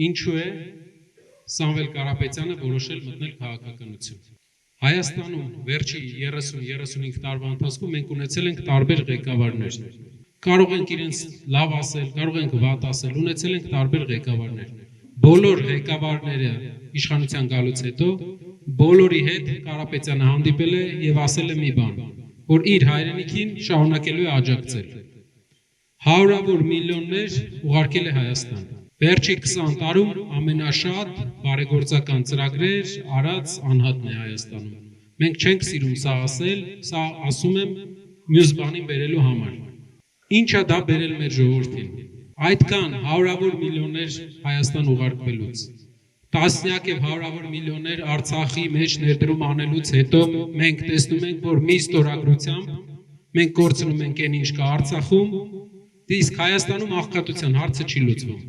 Ինչու է Սամվել Կարապետյանը որոշել մտնել քաղաքականություն։ Հայաստանում վերջի 30-35 տարվա ընթացքում մենք ունեցել ենք տարբեր ղեկավարներ։ Կարող ենք իրենց լավ ասել, կարող ենք վատ ասել, ունեցել ենք տարբեր ղեկավարներ։ Բոլոր ղեկավարները իշխանության գալուց հետո բոլորի հետ Կարապետյանը հանդիպել է եւ ասել է մի բան, որ իր հայրենիքին շարունակելու է աջակցել։ Հարյուրավոր միլիոններ ուղարկել է Հայաստան։ Վերջի 20 տարում ամենաշատ բարեգործական ծրագրեր արած անհատն է Հայաստանում։ Մենք չենք սիրում սա ասել, սա ասում եմ մյուս բանին բերելու համար։ Ինչա դա բերել մեր ժողովրդին։ Այդքան հարյուրավոր միլիոններ Հայաստան ուղարկվելուց, տասնյակ եւ հարյուրավոր միլիոններ Արցախի մեջ ներդրում անելուց հետո մենք տեսնում ենք, որ մի ստորագրությամբ մենք կորցնում ենք այն ինչ կա Արցախում, իսկ Հայաստանում աղքատության հարցը չի լուծվում։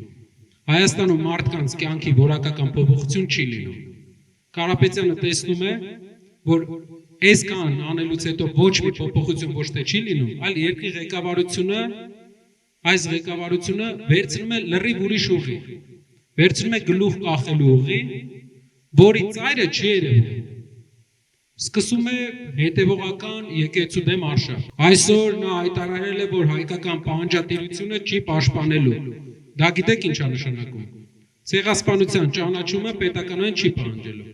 Հայաստանում մարդկանց կյանքի որակական փոփոխություն չի լինում։ Կարապետյանը տեսնում է, որ այս կան անելուց հետո ոչ մի փոփոխություն ոչ թե չի լինում, այլ երկրի ղեկավարությունը այս ղեկավարությունը վերցնում է լրիվ ուրիշ ուղի, վերցնում է գլուխ կախելու ուղի, որի ծայրը չի երևում։ Սկսում է հետևողական եկեղեցու դեմ արշավ։ Այսօր նա հայտարարել է, որ հայկական պահանջատիրությունը չի պաշտպանելու։ Դա գիտեք ինչ է նշանակում։ Ցեղասպանության ճանաչումը պետականային չի պահանջելու։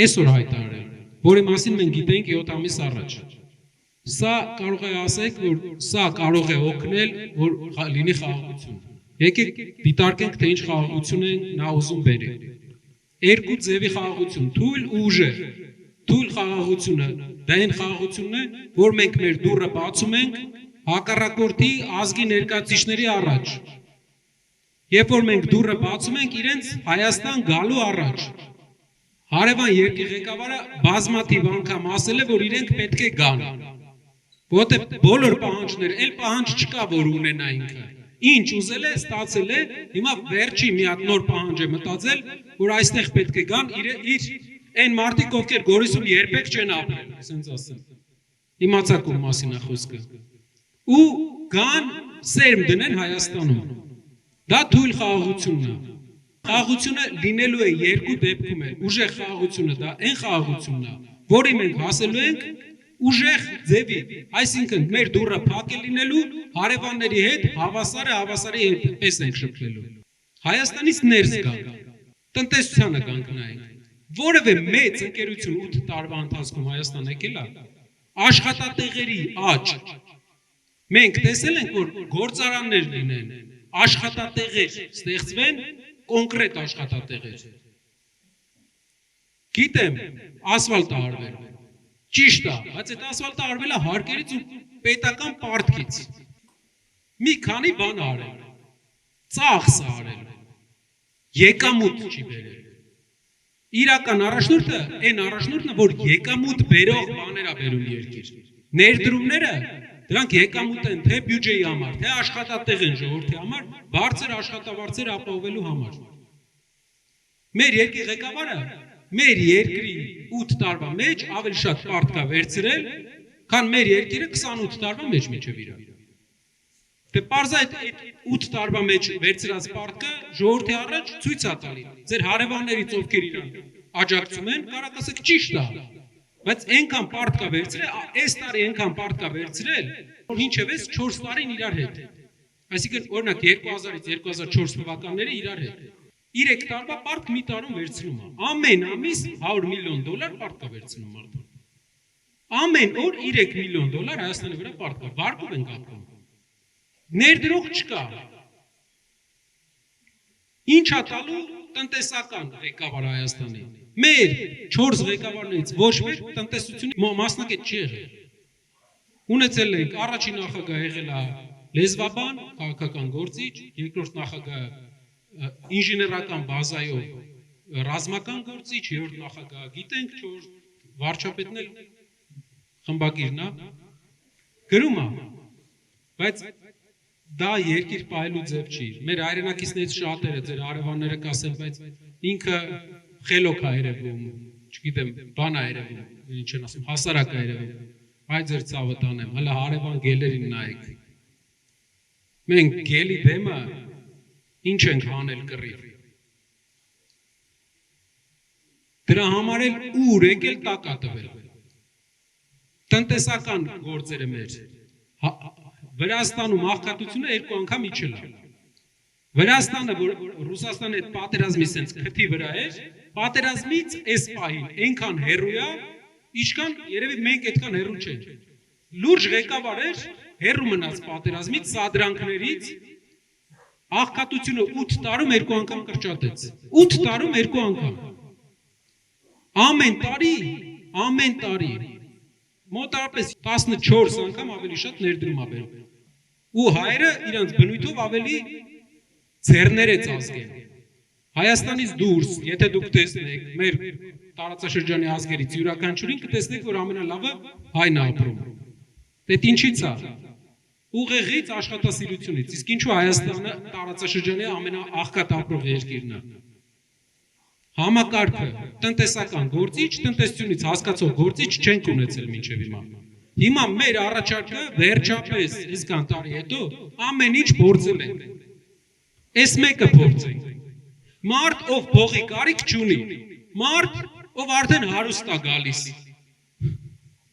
Այսօր հայտարարել, որի մասին մենք գիտենք 7 ամիս առաջ։ Սա կարող է ասեք, որ սա կարող է օգնել, որ լինի խաղաղություն։ Եկեք դիտարկենք, թե ինչ խաղաղություն է նա ուզում բերել։ Երկու ձևի խաղաղություն, թույլ ու ուժեղ։ Թույլ խաղաղությունը դա այն խաղաղությունն է, որ մենք մեր դուռը բացում ենք հակառակորդի ազգի ներկայացուցիչների առաջ։ Երբ որ մենք դուռը բացում ենք իրենց Հայաստան գալու առաջ։ Հարևան երկրի ղեկավարը բազմաթիվ անգամ ասել է, որ իրենք պետք է գան։ Որտեղ բոլոր պահանջները, այլ պահանջ չկա, որ ունենա ինքը։ Ինչ ուզել է, ստացել է, հիմա վերջի մի հատ նոր պահանջ է մտածել, որ այստեղ պետք է գան իր այն մարդիկ, ովքեր Գորիսում երբեք չեն ապրել, ասենց ասեմ։ Իմացաք ում մասին է խոսքը։ Ու գան սերմ դնեն Հայաստանում։ Դա թույլ խաղաղությունն է։ Խաղաղությունը լինելու է երկու դեպքում է։ Ուժեղ խաղաղությունը դա այն խաղաղությունն է, որի մենք հասելու ենք ուժեղ ձևի, այսինքն մեր դուռը փակ է լինելու, հարևանների հետ հավասարը հավասարի հետ պես ենք շփվելու։ Հայաստանից ներս գանք, տնտեսությանը կանգնայինք։ Որևէ մեծ ընկերություն 8 տարվա ընթացքում Հայաստան եկել է, աշխատատեղերի աճ։ Մենք տեսել ենք, որ գործարաններ լինեն, աշխատատեղեր ստեղծվեն, կոնկրետ աշխատատեղեր։ Գիտեմ, ասֆալտը արվել։ Ճիշտ է, բայց այդ ասֆալտը արվել է հարկերից ու պետական պարտքից։ Մի քանի բան արել։ Ծախս արել։ Եկամուտ չի բերել։ Իրական առաջնորդը, այն առաջնորդն է, որ եկամուտ բերող բաներ է բերում երկիր։ Ներդրումները դրանք եկամուտ են թե բյուջեի համար, թե աշխատատեղ են ժողովրդի համար, բարձր աշխատավարձեր ապահովելու համար։ Մեր երկրի ղեկավարը մեր երկրի 8 տարվա մեջ ավելի շատ պարտք է վերցրել, քան մեր երկիրը 28 տարվա մեջ մինչև իրար։ Դե պարզա այդ 8 տարվա մեջ վերցրած պարտքը ժողովրդի առաջ ցույց է տալի։ Ձեր հարևաններից ովքեր իրան աջակցում են, կարող ասեք ճիշտ է, բայց այնքան պարտք է վերցրել, այս տարի այնքան պարտք է վերցրել, որ ինչևէ 4 տարին իրար հետ։ Այսինքն օրինակ 2000-ից 2004 թվականները իրար հետ։ 3 տարվա պարտք մի տարում վերցնում է։ Ամեն ամիս $100 միլիոն պարտք է վերցնում մարդը։ Ամեն օր $3 միլիոն Հայաստանի վրա պարտք է, վարկով են կապում։ Ներդրող չկա։ Ինչ է տալու տնտեսական ղեկավար Հայաստանի։ Մեր 4 ղեկավարներից ոչ մեկ տնտեսությունի մասնակից չի եղել։ Ունեցել ենք առաջին նախագահ եղել է լեզվաբան, քաղաքական գործիչ, երկրորդ նախագահ ինժեներական բազայով ռազմական գործիչ, երրորդ նախագահ գիտենք, չորրորդ վարչապետն էլ խմբագիրն է, գրում է, բայց դա երկիր պահելու ձև չի։ Մեր հայրենակիցներից շատերը, ձեր հարևանները կասեն, բայց ինքը խելոք է երևում, չգիտեմ, բան է երևում, ինչ են ասում, հասարակ է երևում, այ ձեր ցավը տանեմ, հələ հարևան գելերին նայեք։ Մենք գելի դեմը ինչ ենք հանել կռիվ։ Դրա համար էլ ուր եկել տակ ա տվել։ Տնտեսական գործերը մեր Վրաստանում աղքատությունը երկու անգամ իջել է։ Վրաստանը, որ Ռուսաստանի հետ պատերազմի սենց քթի վրա էր, պատերազմից այս պահին այնքան հեռու է, ինչքան երևի մենք այդքան հեռու չենք։ Լուրջ ղեկավար էր, հեռու մնաց պատերազմից, սադրանքներից, աղքատությունը 8 տարում երկու անգամ կրճատեց։ 8 տարում երկու անգամ։ Ամեն տարի մոտավորապես 14 անգամ ավելի շատ ներդրում ա բերում։ Ու հայերը իրանց բնույթով ավելի ձեռներեց ազգեն։ Հայաստանից դուրս, եթե դուք տեսնեք մեր տարածաշրջանի ազգերից յուրաքանչյուրին կտեսնեք, որ ամենալավը հայն ա ապրում։ Դե ինչի՞ց է։ Ուղեղից աշխատասիրությունից, իսկ ինչու Հայաստանը տարածաշրջանի ամենաաղքատ ապրող երկիրն է։ Համակարգը տնտեսական գործիչ, տնտեսությունից հասկացող գործիչ չենք ունեցել մինչև հիմա։ Հիմա մեր առաջարկը վերջապես այսքան տարի հետո ամեն ինչ փորձել ենք։ Այս մեկը փորձենք։ Մարդ, ով փողի կարիք չունի, մարդ, ով արդեն հարուստ է գալիս,